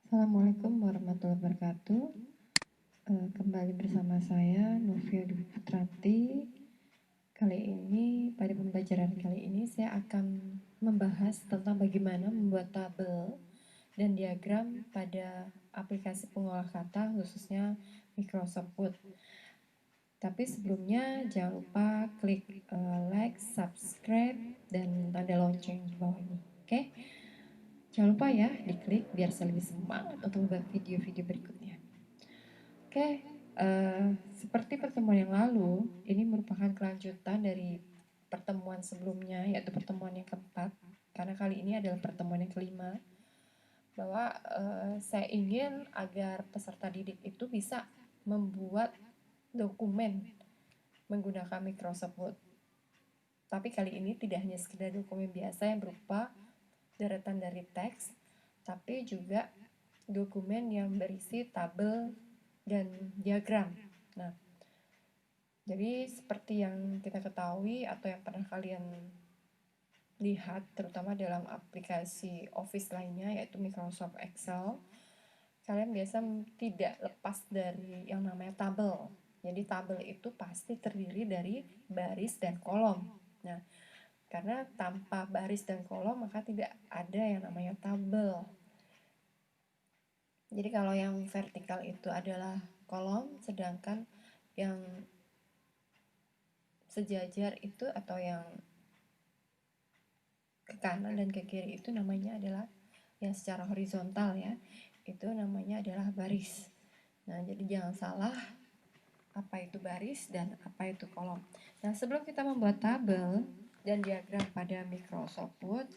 Assalamualaikum warahmatullahi wabarakatuh. Kembali bersama saya Novia Dwi Putranti. Pada pembelajaran kali ini saya akan membahas tentang bagaimana membuat tabel dan diagram pada aplikasi pengolah kata khususnya Microsoft Word. Tapi sebelumnya jangan lupa klik like, subscribe, dan tanda lonceng di bawah ini. Oke? Jangan lupa ya diklik biar saya lebih semangat untuk membuat video-video berikutnya. Oke, seperti pertemuan yang lalu, ini merupakan kelanjutan dari pertemuan sebelumnya, yaitu pertemuan yang keempat. Karena kali ini adalah pertemuan yang kelima, bahwa saya ingin agar peserta didik itu bisa membuat dokumen menggunakan Microsoft Word. Tapi kali ini tidak hanya sekedar dokumen biasa yang berupa deretan dari teks, tapi juga dokumen yang berisi tabel dan diagram. Nah, jadi seperti yang kita ketahui atau yang pernah kalian lihat, terutama dalam aplikasi Office lainnya, yaitu Microsoft Excel, kalian biasa tidak lepas dari yang namanya tabel. Jadi tabel itu pasti terdiri dari baris dan kolom. Nah, karena tanpa baris dan kolom maka tidak ada yang namanya tabel. Jadi kalau yang vertikal itu adalah kolom, sedangkan yang sejajar itu atau yang ke kanan dan ke kiri itu namanya adalah yang secara horizontal ya, itu namanya adalah baris. Nah, jadi jangan salah apa itu baris dan apa itu kolom. Nah, sebelum kita membuat tabel dan diagram pada Microsoft Word,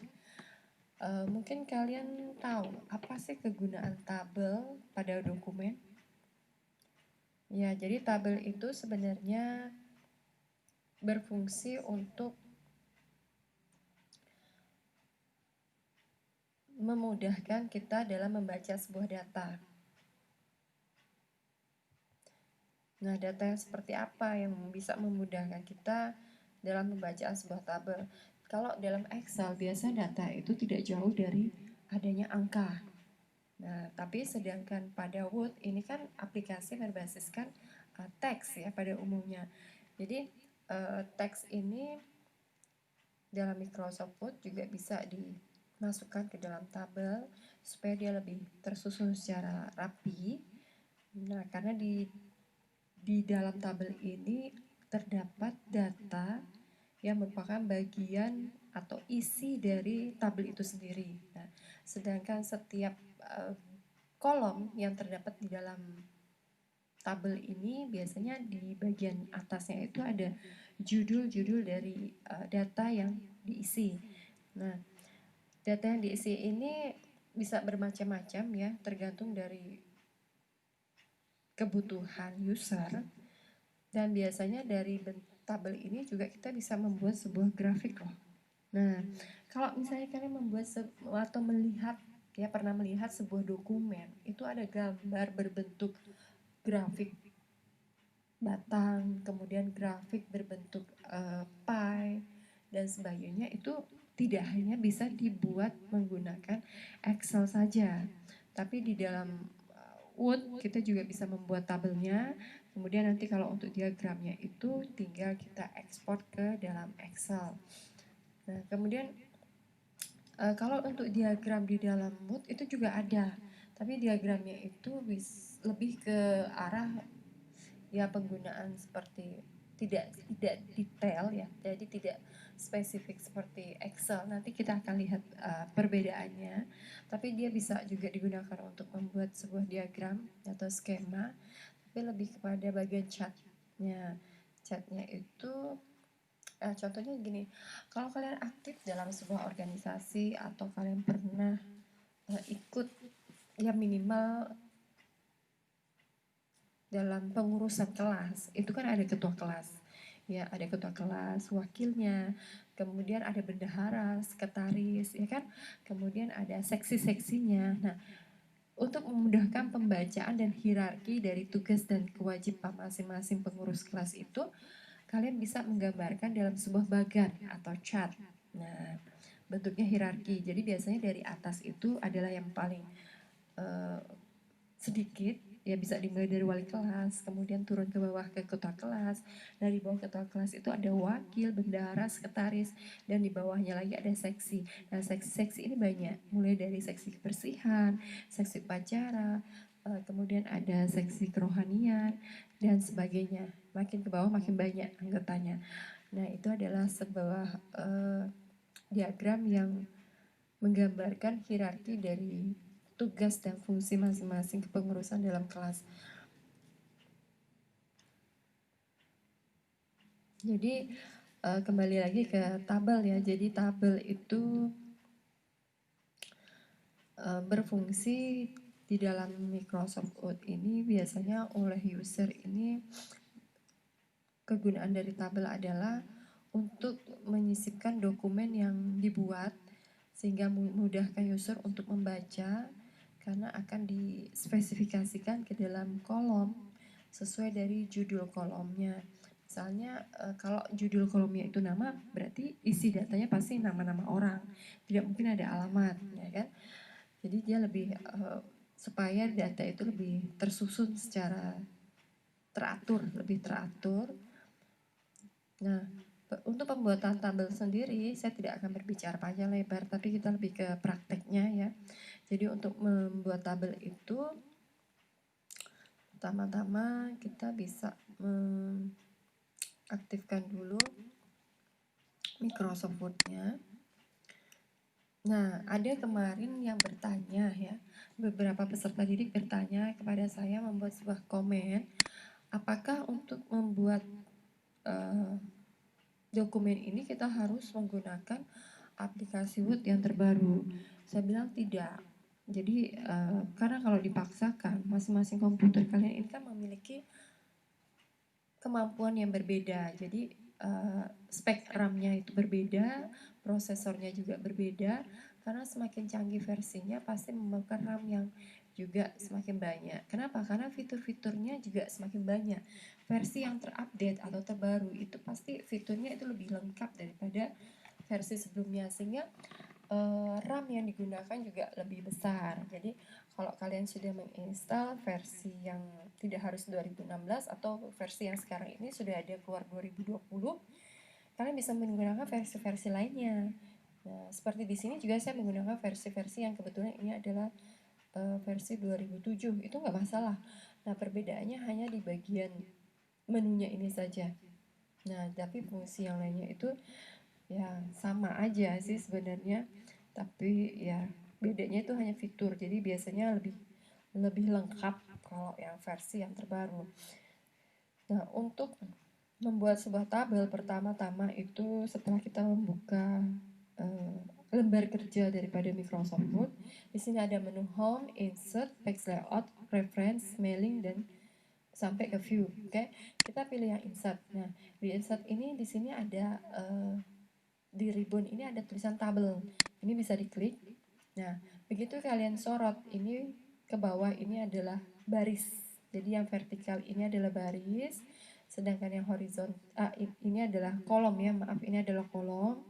mungkin kalian tahu apa sih kegunaan tabel pada dokumen? Ya, jadi tabel itu sebenarnya berfungsi untuk memudahkan kita dalam membaca sebuah data. Nah, data yang seperti apa yang bisa memudahkan kita dalam membaca sebuah tabel? Kalau dalam Excel, biasa data itu tidak jauh dari adanya angka. Nah, tapi sedangkan pada Word ini kan aplikasi berbasiskan teks ya pada umumnya. Jadi teks ini dalam Microsoft Word juga bisa dimasukkan ke dalam tabel supaya dia lebih tersusun secara rapi. Nah, karena di dalam tabel ini terdapat data yang merupakan bagian atau isi dari tabel itu sendiri. Nah, sedangkan setiap kolom yang terdapat di dalam tabel ini biasanya di bagian atasnya itu ada judul-judul dari data yang diisi. Nah, data yang diisi ini bisa bermacam-macam ya, tergantung dari kebutuhan user. Dan biasanya dari tabel ini juga kita bisa membuat sebuah grafik loh. Nah, kalau misalnya kalian membuat atau melihat ya pernah melihat sebuah dokumen, itu ada gambar berbentuk grafik batang, kemudian grafik berbentuk pie dan sebagainya, itu tidak hanya bisa dibuat menggunakan Excel saja, tapi di dalam Word kita juga bisa membuat tabelnya. Kemudian nanti kalau untuk diagramnya itu tinggal kita ekspor ke dalam Excel. Nah, kemudian kalau untuk diagram di dalam Word itu juga ada, tapi diagramnya itu lebih ke arah ya penggunaan seperti tidak detail ya, jadi tidak spesifik seperti Excel. Nanti kita akan lihat perbedaannya, tapi dia bisa juga digunakan untuk membuat sebuah diagram atau skema, tapi lebih kepada bagian chartnya. Chartnya itu contohnya gini, kalau kalian aktif dalam sebuah organisasi atau kalian pernah ikut ya minimal dalam pengurusan kelas, itu kan ada ketua kelas. Ya, ada ketua kelas, wakilnya, kemudian ada bendahara, sekretaris, ya kan? Kemudian ada seksi-seksinya. Nah, untuk memudahkan pembacaan dan hierarki dari tugas dan kewajiban masing-masing pengurus kelas itu, kalian bisa menggambarkan dalam sebuah bagan atau chart. Nah, bentuknya hierarki. Jadi biasanya dari atas itu adalah yang paling sedikit, ya bisa dimulai dari wali kelas, kemudian turun ke bawah ke ketua kelas. Dari bawah ketua kelas itu ada wakil, bendahara, sekretaris, dan di bawahnya lagi ada seksi. Nah, seksi-seksi ini banyak, mulai dari seksi kebersihan, seksi upacara, kemudian ada seksi kerohanian, dan sebagainya. Makin ke bawah makin banyak anggotanya. Nah, itu adalah sebuah diagram yang menggambarkan hierarki dari tugas dan fungsi masing-masing kepengurusan dalam kelas. Jadi kembali lagi ke tabel ya. Jadi tabel itu berfungsi di dalam Microsoft Word ini biasanya oleh user ini, kegunaan dari tabel adalah untuk menyisipkan dokumen yang dibuat sehingga memudahkan user untuk membaca, karena akan dispesifikasikan ke dalam kolom sesuai dari judul kolomnya. Misalnya kalau judul kolomnya itu nama, berarti isi datanya pasti nama-nama orang, tidak mungkin ada alamat, ya kan? Jadi dia lebih supaya data itu lebih tersusun secara teratur, lebih teratur. Nah, untuk pembuatan tabel sendiri, saya tidak akan berbicara panjang lebar, tapi kita lebih ke prakteknya ya. Jadi untuk membuat tabel itu, pertama-tama kita bisa mengaktifkan dulu Microsoft Word-nya. Nah, ada kemarin yang bertanya ya, beberapa peserta didik bertanya kepada saya membuat sebuah komen, apakah untuk membuat dokumen ini kita harus menggunakan aplikasi Word yang terbaru. Saya bilang tidak. Jadi karena kalau dipaksakan, masing-masing komputer kalian ini kan memiliki kemampuan yang berbeda. Jadi spek RAM-nya itu berbeda, prosesornya juga berbeda. Karena semakin canggih versinya pasti memakan RAM yang juga semakin banyak. Kenapa? Karena fitur-fiturnya juga semakin banyak. Versi yang terupdate atau terbaru itu pasti fiturnya itu lebih lengkap daripada versi sebelumnya, sehingga RAM yang digunakan juga lebih besar. Jadi kalau kalian sudah menginstal versi yang tidak harus 2016 atau versi yang sekarang ini sudah ada keluar 2020, kalian bisa menggunakan versi-versi lainnya. Nah, seperti di sini juga saya menggunakan versi-versi yang kebetulan ini adalah versi 2007, itu nggak masalah. Nah, perbedaannya hanya di bagian menunya ini saja. Nah, tapi fungsi yang lainnya itu ya sama aja sih sebenarnya, tapi ya bedanya itu hanya fitur. Jadi biasanya lebih lengkap kalau yang versi yang terbaru. Nah, untuk membuat sebuah tabel, pertama-tama itu setelah kita membuka lembar kerja daripada Microsoft Word, di sini ada menu Home, Insert, Page Layout, Reference, Mailing, dan sampai ke View. Oke, kita pilih yang Insert. Nah, di Insert ini di sini ada di ribbon ini ada tulisan tabel. Ini bisa diklik. Nah, begitu kalian sorot ini ke bawah, ini adalah baris. Jadi yang vertikal ini adalah baris, sedangkan yang horizontal ini adalah kolom ya, maaf, ini adalah kolom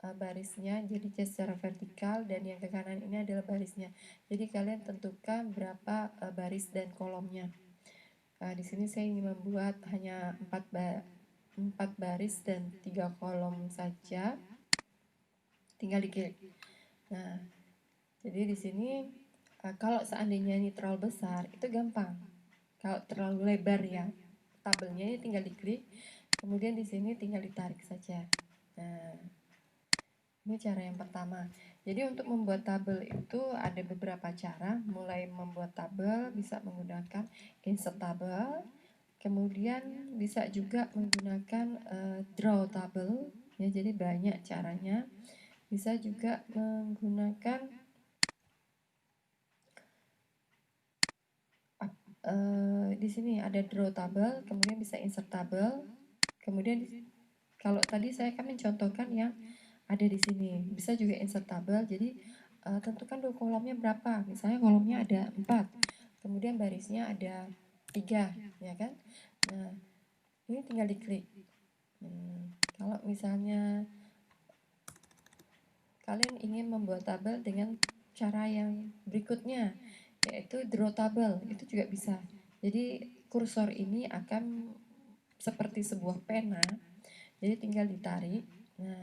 barisnya. Jadi secara vertikal, dan yang ke kanan ini adalah barisnya. Jadi kalian tentukan berapa baris dan kolomnya. Di sini saya ingin membuat hanya 4 baris dan 3 kolom saja. Tinggal diklik. Nah, jadi di sini kalau seandainya ini terlalu besar itu gampang. Kalau terlalu lebar ya, tabelnya ini tinggal diklik, kemudian di sini tinggal ditarik saja. Nah, ini cara yang pertama. Jadi untuk membuat tabel itu ada beberapa cara. Mulai membuat tabel bisa menggunakan insert tabel, kemudian bisa juga menggunakan draw tabel. Ya, jadi banyak caranya. Bisa juga menggunakan di sini ada draw tabel, kemudian bisa insert tabel, kemudian kalau tadi saya kan mencontohkan yang ada di sini, bisa juga insert tabel. Jadi tentukan dulu kolomnya berapa. Misalnya kolomnya ada 4, kemudian barisnya ada 3, ya kan? Nah, ini tinggal diklik. Kalau misalnya kalian ingin membuat tabel dengan cara yang berikutnya, yaitu draw table, itu juga bisa. Jadi kursor ini akan seperti sebuah pena, jadi tinggal ditarik, nah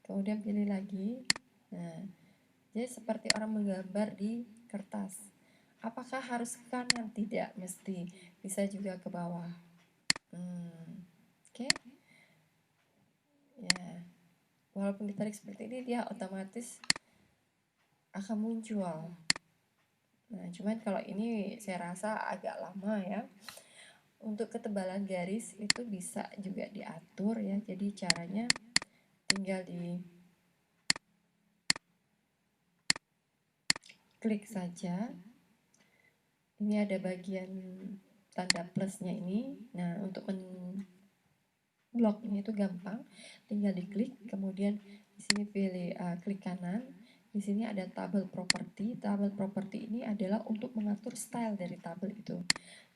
kemudian pilih lagi, nah jadi seperti orang menggambar di kertas. Apakah harus ke kanan? Tidak mesti, bisa juga ke bawah. Oke. Ya, walaupun ditarik seperti ini, dia otomatis akan muncul. Nah, cuman kalau ini saya rasa agak lama ya. Untuk ketebalan garis itu bisa juga diatur ya. Jadi caranya tinggal di klik saja. Ini ada bagian tanda plusnya ini. Nah, untuk bloknya itu gampang, tinggal diklik, kemudian di sini pilih klik kanan. Di sini ada tabel property. Tabel property ini adalah untuk mengatur style dari tabel itu.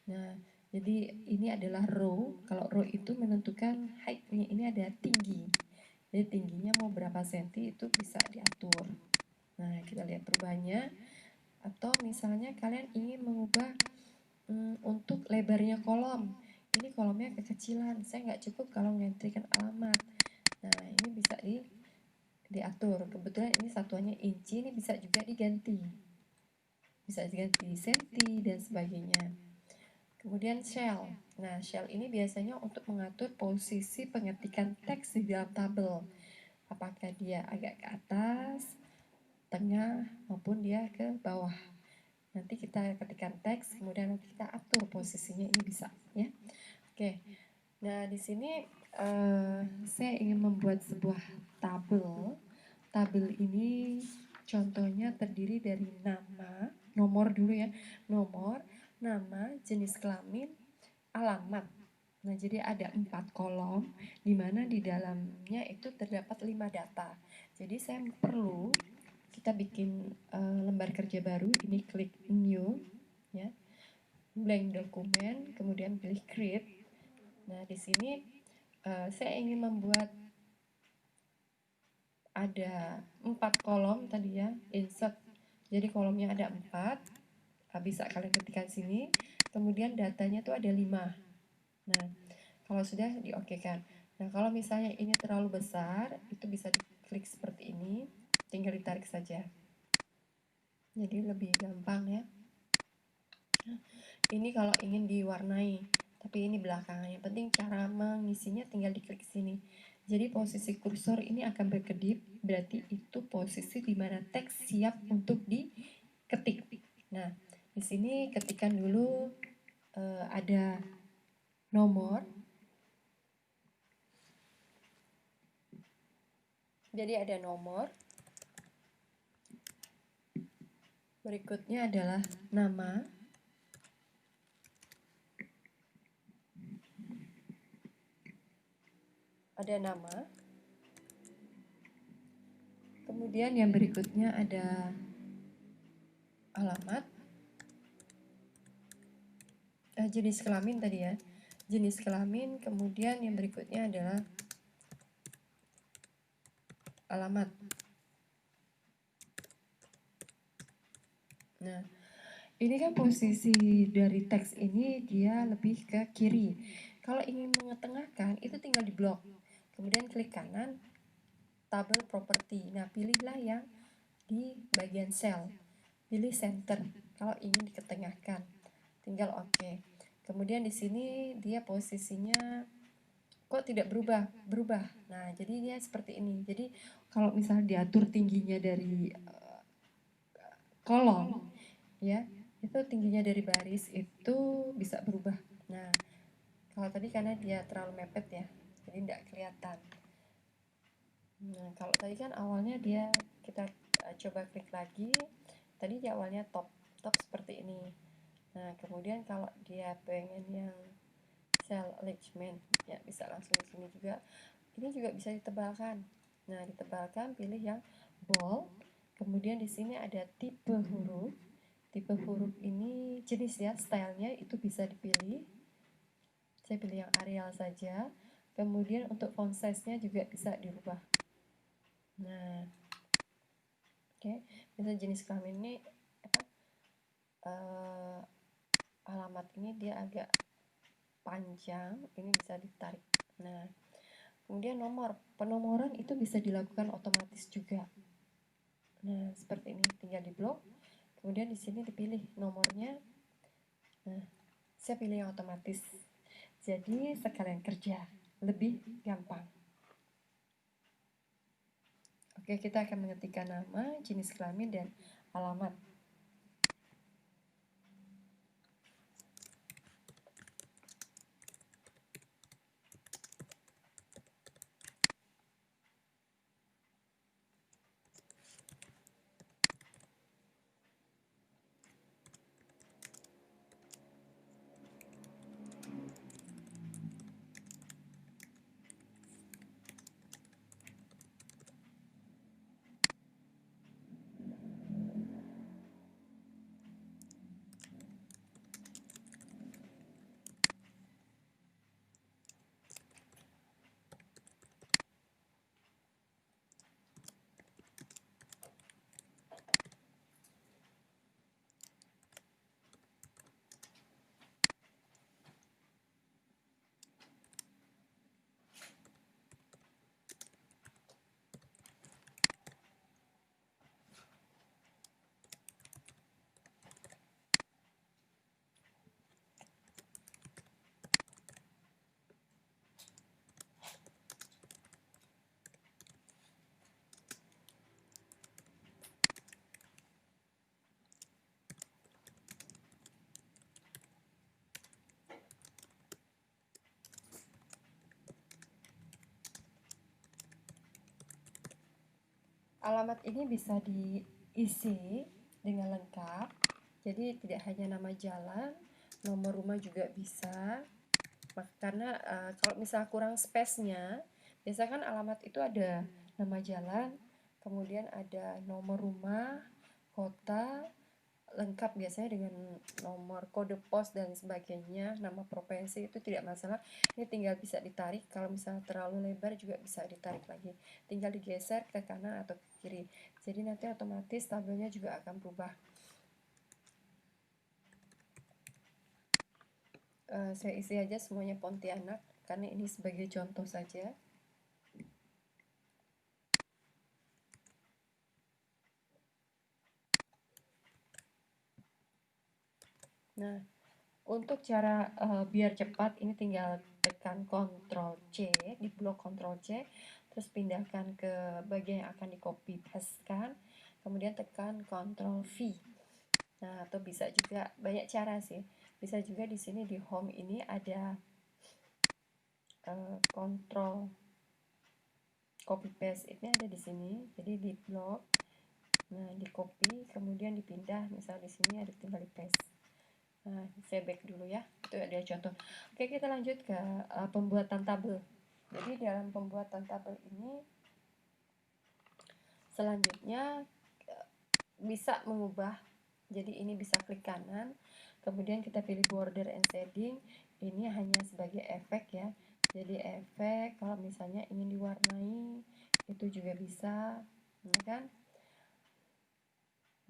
Nah, jadi ini adalah row. Kalau row itu menentukan height-nya, ini ada tinggi. Jadi tingginya mau berapa senti itu bisa diatur. Nah, kita lihat perubahannya. Atau misalnya kalian ingin mengubah untuk lebarnya kolom. Ini kolomnya kekecilan, saya nggak cukup kalau mengentrikan alamat. Nah, ini bisa diatur. Kebetulan ini satuannya inci, ini bisa juga diganti. Bisa diganti senti dan sebagainya. Kemudian shell. Nah, shell ini biasanya untuk mengatur posisi pengetikan teks di dalam tabel. Apakah dia agak ke atas, tengah, maupun dia ke bawah. Nanti kita ketikkan teks, kemudian nanti kita atur posisinya, ini bisa ya. Oke. Nah, di sini saya ingin membuat sebuah tabel. Tabel ini contohnya terdiri dari nama, nomor dulu ya, nomor, nama, jenis kelamin, alamat. Nah, jadi ada 4 kolom, di mana di dalamnya itu terdapat 5 data. Jadi saya perlu kita bikin lembar kerja baru, ini klik new, ya, blank dokumen, kemudian pilih create. Nah, di sini saya ingin membuat ada 4 kolom tadi ya, insert. Jadi kolomnya ada 4, bisa kalian ketikkan sini. Kemudian datanya tuh ada 5. Nah, kalau sudah diokekan. Nah, kalau misalnya ini terlalu besar, itu bisa diklik seperti ini, tinggal ditarik saja. Jadi lebih gampang ya. Ini kalau ingin diwarnai, tapi ini belakangan. Yang penting cara mengisinya tinggal diklik sini. Jadi posisi kursor ini akan berkedip, berarti itu posisi di mana teks siap untuk diketik. Nah, di sini ketikkan dulu ada nomor. Jadi ada nomor. Berikutnya adalah nama. Ada nama. Kemudian yang berikutnya ada alamat. Jenis kelamin tadi ya. Jenis kelamin, kemudian yang berikutnya adalah alamat. Nah, ini kan posisi dari teks ini dia lebih ke kiri. Kalau ingin mengetengahkan, itu tinggal di blok. Kemudian klik kanan, tabel property. Nah, pilihlah yang di bagian cell. Pilih center kalau ingin diketengahkan. Tinggal oke. Kemudian di sini dia posisinya kok tidak berubah? Berubah. Nah, jadi dia seperti ini. Jadi kalau misalnya diatur tingginya dari kolom, ya, itu tingginya dari baris itu bisa berubah. Nah, kalau tadi karena dia terlalu mepet ya, jadi tidak kelihatan. Nah, kalau tadi kan awalnya dia kita coba klik lagi, tadi di awalnya top seperti ini. Nah, kemudian kalau dia pengen yang cell alignment, ya bisa langsung di sini juga. Ini juga bisa ditebalkan. Nah, ditebalkan, pilih yang bold. Kemudian di sini ada tipe huruf. Tipe huruf ini jenis ya, stylenya itu bisa dipilih. Saya pilih yang Arial saja. Kemudian untuk font size-nya juga bisa dirubah. Nah, oke, bisa jenis kelamin ini alamat ini dia agak panjang, ini bisa ditarik. Nah, kemudian penomoran itu bisa dilakukan otomatis juga. Nah, seperti ini, tinggal di blok, kemudian di sini dipilih nomornya. Nah, saya pilih yang otomatis. Jadi sekalian kerja, lebih gampang. Oke, kita akan mengetikkan nama, jenis kelamin, dan alamat. Alamat ini bisa diisi dengan lengkap, jadi tidak hanya nama jalan, nomor rumah juga bisa. Karena kalau misal kurang space-nya, biasanya kan alamat itu ada nama jalan, kemudian ada nomor rumah, kota, lengkap biasanya dengan nomor kode pos dan sebagainya, nama provinsi itu tidak masalah. Ini tinggal bisa ditarik, kalau misalnya terlalu lebar juga bisa ditarik lagi, tinggal digeser ke kanan atau ke kiri, jadi nanti otomatis tabelnya juga akan berubah. Saya isi aja semuanya Pontianak karena ini sebagai contoh saja. Nah, untuk cara biar cepat, ini tinggal tekan Ctrl C, di blok Ctrl C, terus pindahkan ke bagian yang akan di copy paste-kan, kemudian tekan Ctrl V. Nah, atau bisa juga banyak cara sih. Bisa juga di sini di home ini ada Ctrl copy paste, ini ada di sini. Jadi di blok, nah di copy, kemudian dipindah, misal di sini ada tinggal di paste. Nah, saya back dulu ya, itu ada contoh. Oke, kita lanjut ke pembuatan tabel. Jadi dalam pembuatan tabel ini, selanjutnya bisa mengubah. Jadi ini bisa klik kanan, kemudian kita pilih border and shading. Ini hanya sebagai efek ya. Jadi efek, kalau misalnya ingin diwarnai, itu juga bisa, ya kan?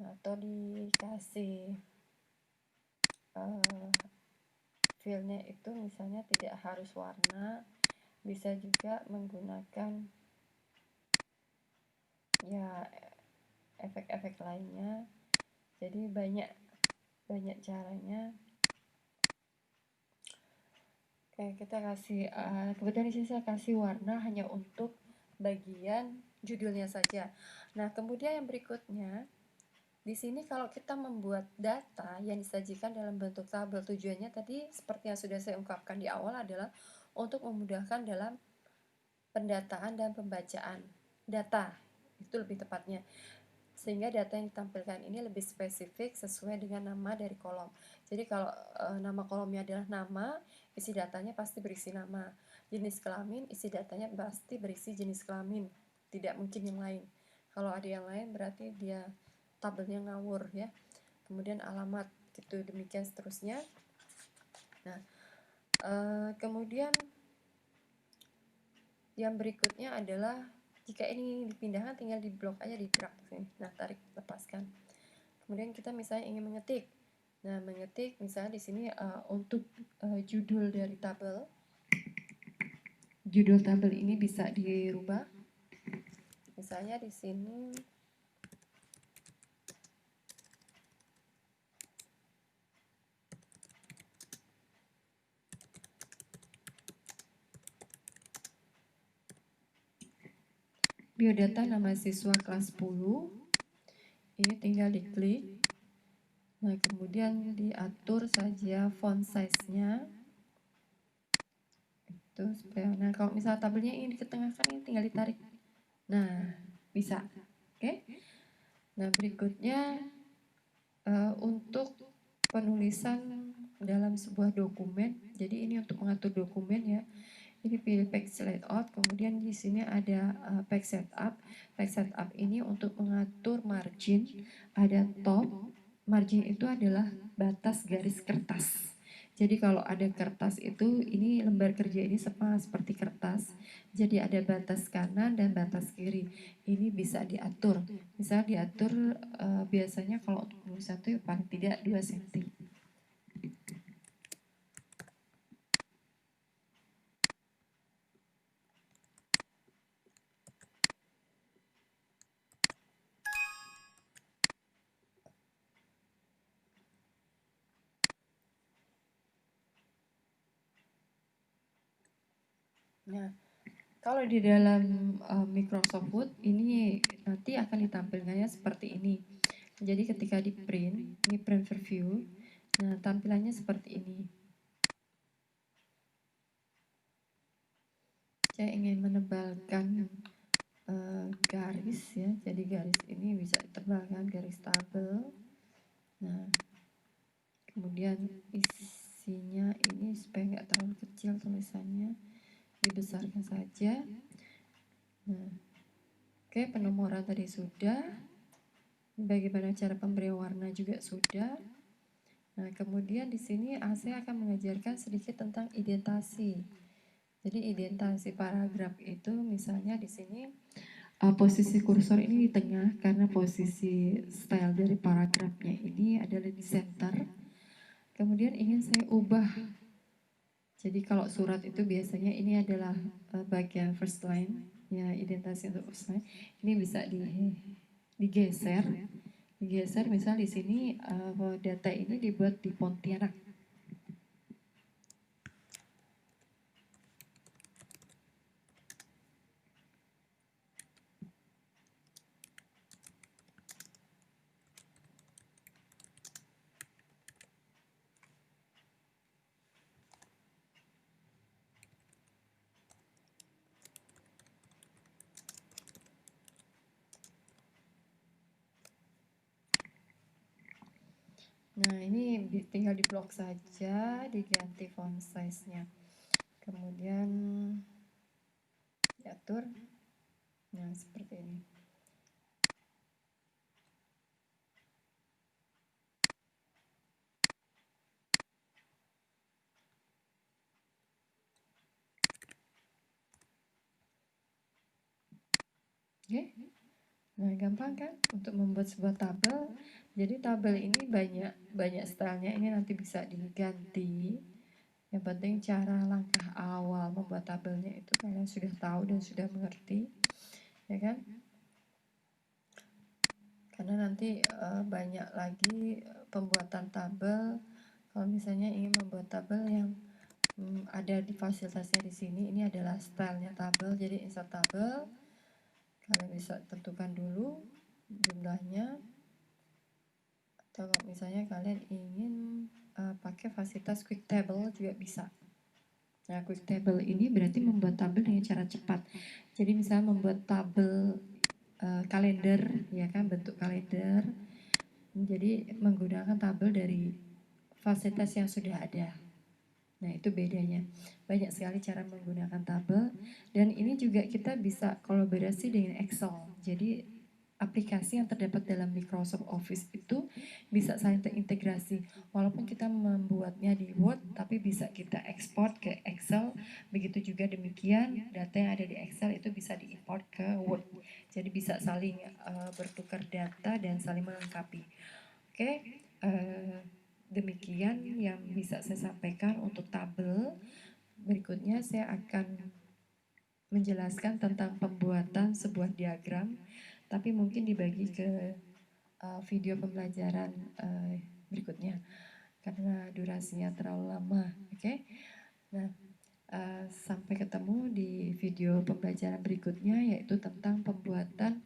Atau dikasih fillnya itu misalnya tidak harus warna, bisa juga menggunakan ya efek-efek lainnya. Jadi banyak caranya. Oke, kita kasih kebetulan di sini saya kasih warna hanya untuk bagian judulnya saja. Nah, kemudian yang berikutnya, di sini kalau kita membuat data yang disajikan dalam bentuk tabel, tujuannya tadi seperti yang sudah saya ungkapkan di awal adalah untuk memudahkan dalam pendataan dan pembacaan data, itu lebih tepatnya, sehingga data yang ditampilkan ini lebih spesifik sesuai dengan nama dari kolom. Jadi kalau nama kolomnya adalah nama, isi datanya pasti berisi nama. Jenis kelamin, isi datanya pasti berisi jenis kelamin, tidak mungkin yang lain. Kalau ada yang lain berarti dia tabelnya ngawur ya. Kemudian alamat, gitu demikian seterusnya. Nah, kemudian yang berikutnya adalah jika ini dipindahkan, tinggal di blok aja, di drag sini. Nah, tarik, lepaskan. Kemudian kita misalnya ingin mengetik. Nah, mengetik misalnya di sini untuk judul dari tabel. Judul tabel ini bisa dirubah. Misalnya di sini biodata nama siswa kelas 10. Ini tinggal diklik. Nah, kemudian diatur saja font size-nya. Itu supaya, nah kalau misalnya tabelnya ingin diketengahkan, ini tinggal ditarik. Nah, bisa. Oke. Nah, berikutnya untuk penulisan dalam sebuah dokumen. Jadi ini untuk mengatur dokumen ya. Ini pilih page layout, kemudian di sini ada page setup. Page setup ini untuk mengatur margin, ada top. Margin itu adalah batas garis kertas. Jadi kalau ada kertas itu, ini lembar kerja ini seperti kertas. Jadi ada batas kanan dan batas kiri. Ini bisa diatur. Bisa diatur biasanya kalau untuk penulisan itu paling tidak 2 cm. Nah, kalau di dalam Microsoft Word ini nanti akan ditampilkannya seperti ini. Jadi ketika di print, ini print preview, nah tampilannya seperti ini. Saya ingin menebalkan garis ya, jadi garis ini bisa ditebalkan, garis tabel. Nah, kemudian isinya ini supaya nggak terlalu kecil tulisannya, dibesarkan saja. Nah, oke, penomoran tadi sudah. Bagaimana cara pemberian warna juga sudah. Nah, kemudian di sini saya akan mengajarkan sedikit tentang identasi. Jadi identasi paragraf itu misalnya di sini posisi kursor ini di tengah karena posisi style dari paragrafnya ini adalah di center. Kemudian ingin saya ubah. Jadi kalau surat itu biasanya ini adalah bagian first line, ya identasi untuk first line. Ini bisa digeser. Digeser misal di sini data ini dibuat di Pontianak. Nah, ini tinggal diblok saja, diganti font size-nya. Kemudian diatur. Nah, seperti ini. Oke. Nah, gampang kan untuk membuat sebuah tabel. Jadi tabel ini banyak stylenya. Ini nanti bisa diganti. Yang penting cara langkah awal membuat tabelnya itu kalian sudah tahu dan sudah mengerti, ya kan? Karena nanti banyak lagi pembuatan tabel. Kalau misalnya ingin membuat tabel yang ada di fasilitasnya di sini, ini adalah stylenya tabel. Jadi insert tabel, kalian bisa tentukan dulu jumlahnya. Atau misalnya kalian ingin pakai fasilitas quick table juga bisa. Nah, quick table ini berarti membuat tabel dengan cara cepat. Jadi misalnya membuat tabel kalender, ya kan, bentuk kalender. Jadi menggunakan tabel dari fasilitas yang sudah ada. Nah, itu bedanya. Banyak sekali cara menggunakan tabel. Dan ini juga kita bisa kolaborasi dengan Excel. Jadi aplikasi yang terdapat dalam Microsoft Office itu bisa saling terintegrasi. Walaupun kita membuatnya di Word, tapi bisa kita ekspor ke Excel. Begitu juga demikian, data yang ada di Excel itu bisa diimport ke Word. Jadi bisa saling bertukar data dan saling melengkapi. Oke, demikian yang bisa saya sampaikan untuk tabel. Berikutnya saya akan menjelaskan tentang pembuatan sebuah diagram, tapi mungkin dibagi ke video pembelajaran berikutnya karena durasinya terlalu lama. Oke. Nah, sampai ketemu di video pembelajaran berikutnya, yaitu tentang pembuatan